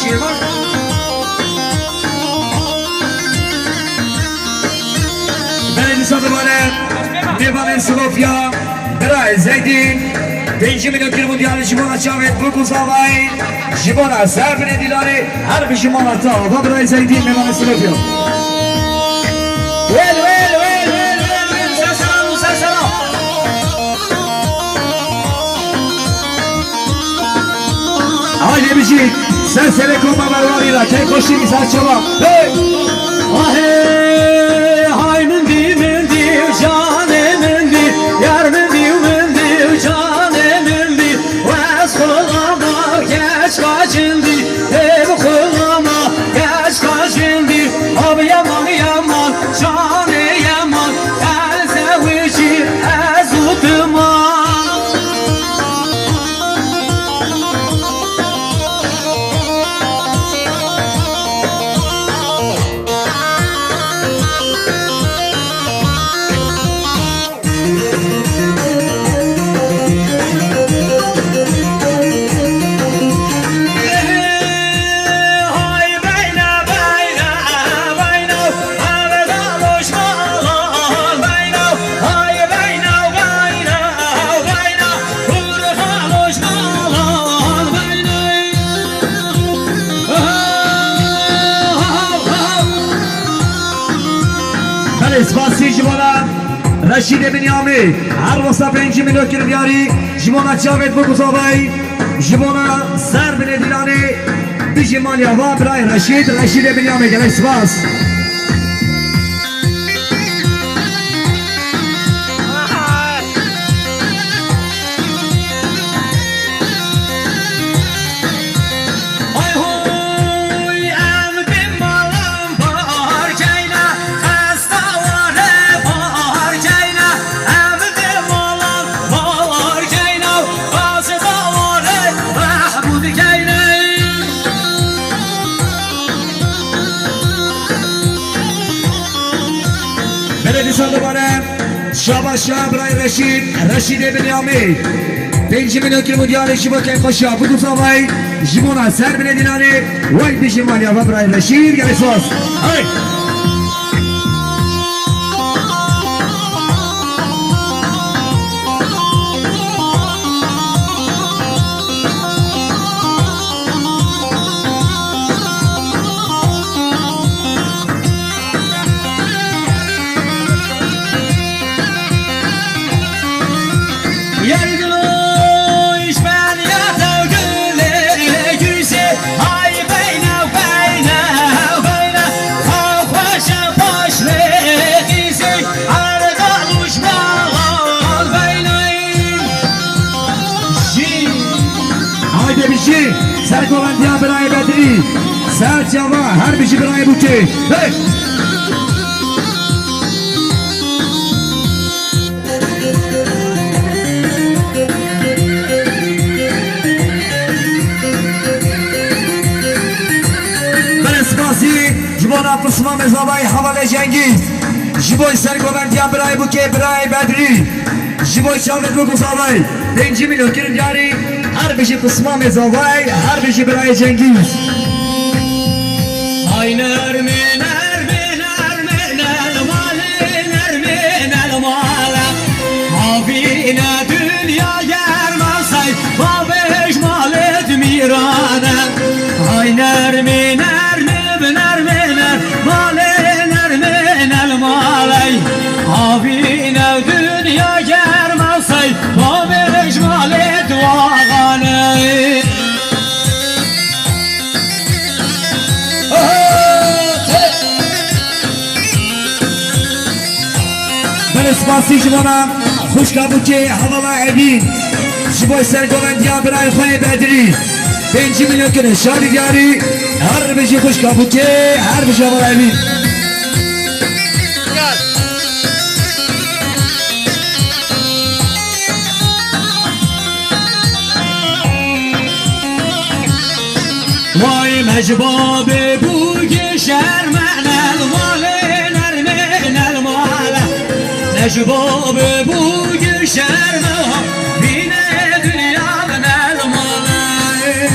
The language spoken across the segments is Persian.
شیرمان برای نسان دوباره میوان سلوفیا برای زیدین 5 میلیون کیلومتر جیبونا چاوید بگوزاوی جیبونا سربن دیلاری هر به جیبونا تا و برای زیدین میوان سلوفیا سلام آقای نمیشید سلسله کن برواری را که خوشی میساد شما های مندی مندی جان مندی یار مندی مندی جان مندی و از خلاما گش کاجندی ای خلاما گش کاجندی آب یمان یمان جان یمان از ویجی از اوتمان اسپاسی جوانا رشید بنیامی هر واسه 5 میلیون کیلومتری جوانا جاوید بگوزاوی جوانا سر بن دیلانی بیجی مالیا و برای رشید بنیامی گل اسپاس دوباره شاباش برای رشید بنیامی 5 میلیون کیلومتر شما که خوشا بگوزاوی جیبونا سر بن دیلانی وای بیجی مالیا و برای رشید گل اسپاس سرگوندیا برای بدری سر جوا هر بیشی برای بوچه برسپاسی جبانا قسمه مزاوی حواله جنگی جبای سرگوندیا برای بوچه برای بدری جبای شامل بگوزاوی 5 میلیون کیلومتری هر بیشی قسمه مزاوی هر بیشی برای جنگیز های نرمی نرمی نرمی نرمالی نرمی نرمالا مابین دنیا گرمسای بابش مالت میرانه های نرمی نرمی نرمی نرمالی نرمی نرمالی مابین دنیا گرمسای بابش مالت واغانه اسپاسی جوانا خوش کابوچه حوالا عبین شبای سرگوندیا برای خواهی بدری 5 میلیون کنه شادی دیاری هر بشی خوش کابوچه هر بشی حوالا عبین وای مجباب بوی شرمن الماله نرمه نرماله مجباب بوی شرمه بینه دنیا نرماله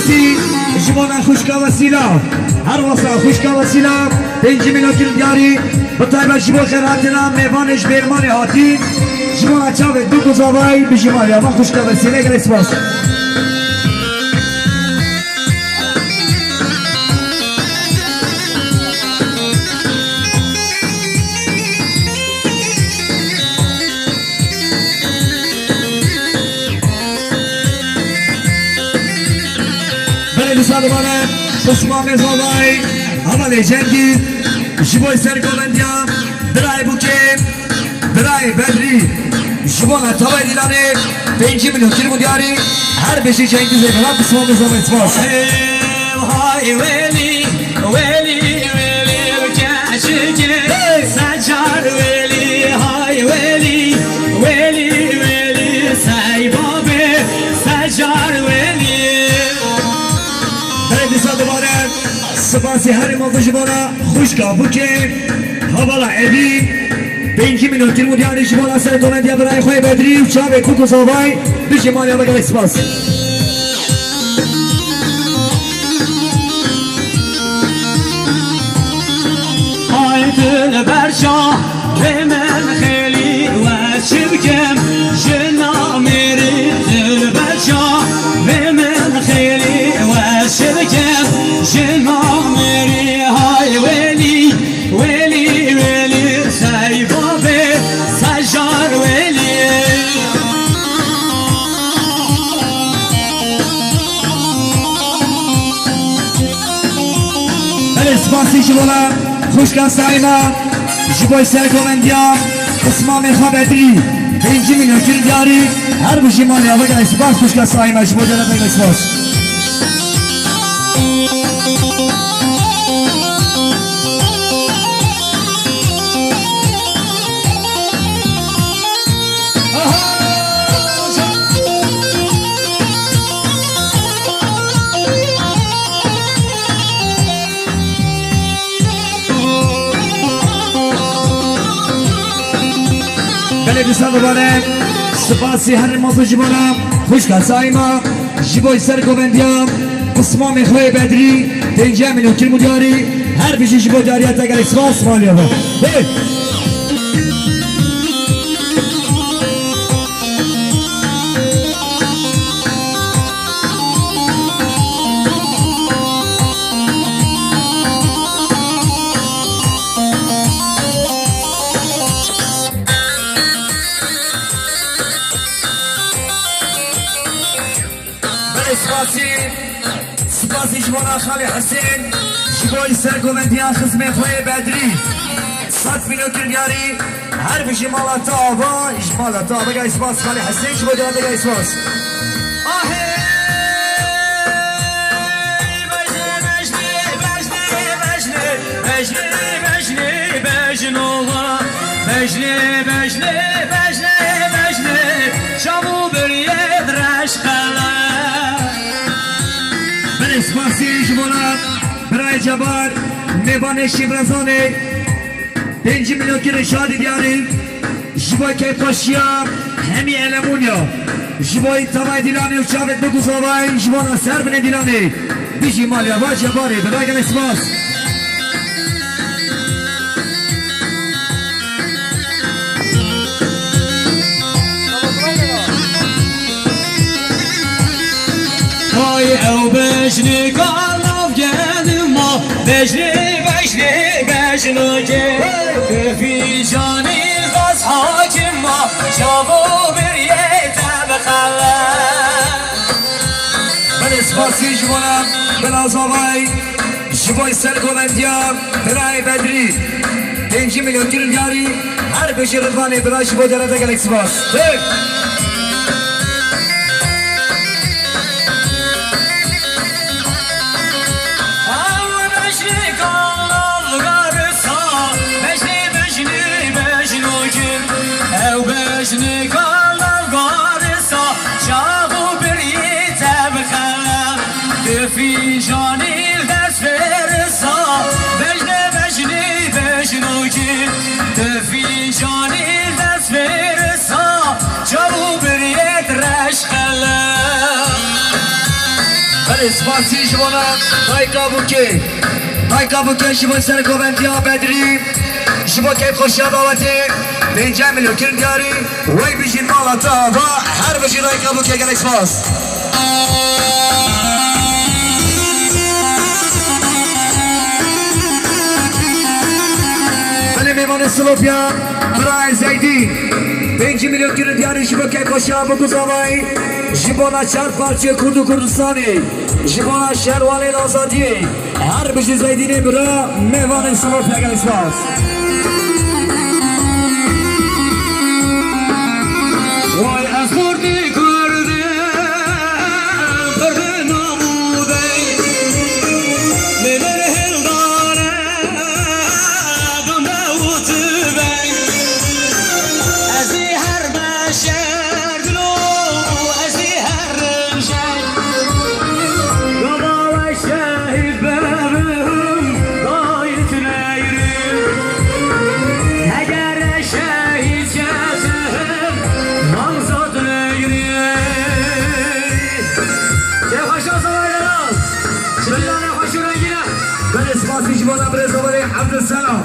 سپاسی جوانا خوشکا وسیلا هر واسه خوشکا وسیلا 5 میلیون دیاری با طیبه جوا خیراتنا میوانش بیرمان هاتی جوانا چاوه دو گزاوای بجمالی اما خوشکا وسیله گلی سپاس سالمانه بسمان زوای عمل جنگی جبوی سرگولندیا برای بوکه برای بدری جبونا تابع دیلانه 5 میلیون کیلو دیاری هر بشی جنگی زیبران بسمان زوای سپاس های ولی ولی ولی کشکه سجار ولی های ولی ولی ولی سایبابه سجار ولی سپاسی هر موقع جبانا خوشکا بوکه حوالا ابی 5 میلیون کیلو دیاری جبانا سر دولندیا برای خواه بدری و چاوه کوکو زاوای بیشی مالیا بگلی سپاس های دل برشا به من خیلی و شبکم جنا میری دل برشا به من خیلی و شبکم جنا میری های ولی ولی ولی سایبابه سجار ولی سپاسی جبانا خوشکا سایما جبوی سرگولندیا قسمان خواه بدری 5 میلیون کیلو دیاری هر بشی مالیا بگلی سپاس خوشکا سایما جبوی دلت بگلی سپاس دوستان دوباره سپاسی هر موضوع جبانا خوشکا سایما جبوی سرگولندیا قسمان خواه بدری 5 میلیون کیلو دیاری هر بیشی جبوی دیاریت اگر سپاس مالیا با سپاسی جوانا خالی حسین جبوی سرگولندیا خزمه خواه بدری 100 میلیون کیلو دیاری هر بیشی مالاتا آبا مالاتا آبا گلی سپاس خالی حسین جبوی دیاریت گلی سپاس سپاسی جبانا برای جبار میبانه شیبرزانه 5 میلیون کیلو شادی دیاری جبای که پاشیا همی علمونیا جبای تابای دیلانی و چاوت بگو زاوای جبانا سر بینه دیلانی بیشی مالیا با جباری برای گل سپاس او بجنی کالاف گدم ما بجنی بجنی بجنو که کفی جانی غاز حاکم ما شابو بریه تبخلا من سپاسی جوانا بلازاوای جبای سرگولندیا برای بدری 5 میلیون کیلو دیاری هر بشی رضوانی برای جبای دیارت گلی سپاس في جاني الدس فرصة بجني بجني بجنوكي في جاني الدس فرصة جو بريد رشخلا سپاسی جوانا دایکا بوکی دایکا بوکی جوان سر گوبندیا بدری جوان که خوشیا دعوتی 5 میلیون کرد دیاری وی بیشین مالاتا و هر بشی دایکا بوکی گلک سپاس میمان سلوپیا برای زیدی 5 میلیون کرد دیاری جوان که خوشیا بگذاوی جبانا 4 پارچه کرد و کردستانی جبانا شهروانی آزادی هر بشی زیدینی برا میوان سلوپیا گلک سپاس وای از خوردی کرده کرده نموده منر هلدانه دنده اوتو بی ازی هر بشر دلو ازی هر رمشن بابا و شهید ببم دایت نیریم اگر شهید کسم منزاد نیریم چه خوش آسان ایران چلانه خوش رنگینه بله سپاسی جبانا برزاوری عبدالسلام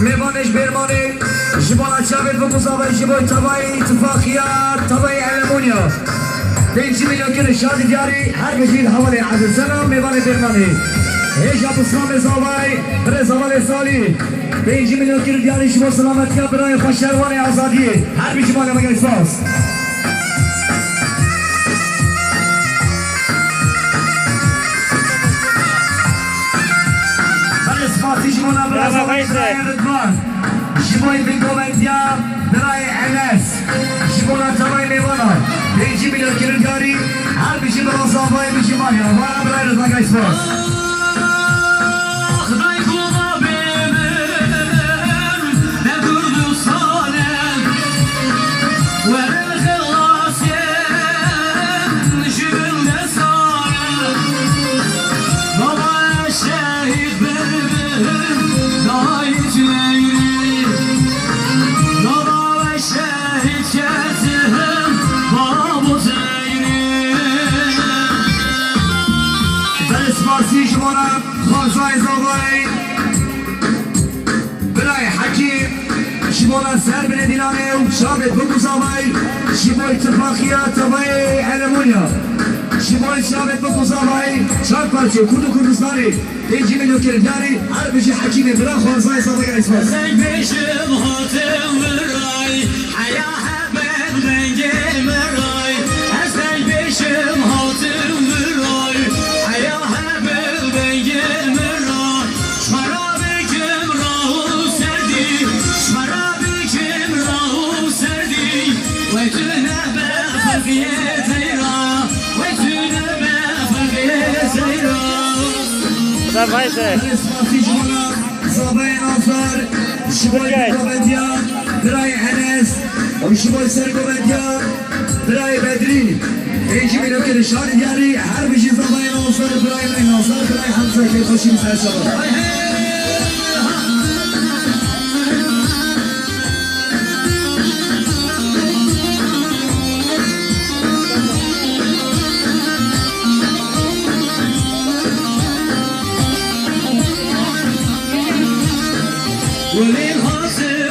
میوانش برمانی جبانا چاوید و مصابه جبای تبایی اتفاقیات تبایی علمونیا 5 میلیون کرد شادی دیاری هر بشید حوالی عبدالسلام میوان برمانی هیچ ابوسلام زاوی برزاوری سالی 5 میلیون کرد دیاری شما سلامتی برای خوشروان آزادی هر بیشی مالا مگر سپاس سپاسی جمعنا برای ردوان جمعی بگومندیا برای انس جمعنا تبای میوانا 5 میلیون کرد دیاری هر بیشی برای صحبای بیشی مالا وانا برای ردوان گای سپاس خدای خوبا ببر نگردو سالم ورم خلاصیم جبل سالم بابا شهید ببر دایت نیریم بابا شهید کتهم بابوت نیریم بله سپاسی جمعنا خانزای زاوی برای حکیم شبانا سر بین دیلانه و شابت بگذاوی شبا اتفاقیات تبای علمونیا شبا شابت بگذاوی 4 پارچه کرد و کردستانی 5 میلیون کرد دیاری هر بشی حکیم برای خانزای زاوی گلی سپاس زنگ بشم هاتم برای حیا حبب رنگم رای از زنگ بشم هاتم برای حیا حبب رنگم رای شمارا بکم راهو سردی شمارا بکم راهو سردی وی تو نبه فرقیه تیرا وی تو نبه فرقیه تیرا سپاسی جمعنا زاوی ناصر شبای گوبندیا برای انس و شبای سر گوبندیا برای بدری 5 میلیون کرد شادی دیاری هر بشی زاوی ناصر برای ناصر برای حمزه که خوشیم سر شبا ولیم حاصل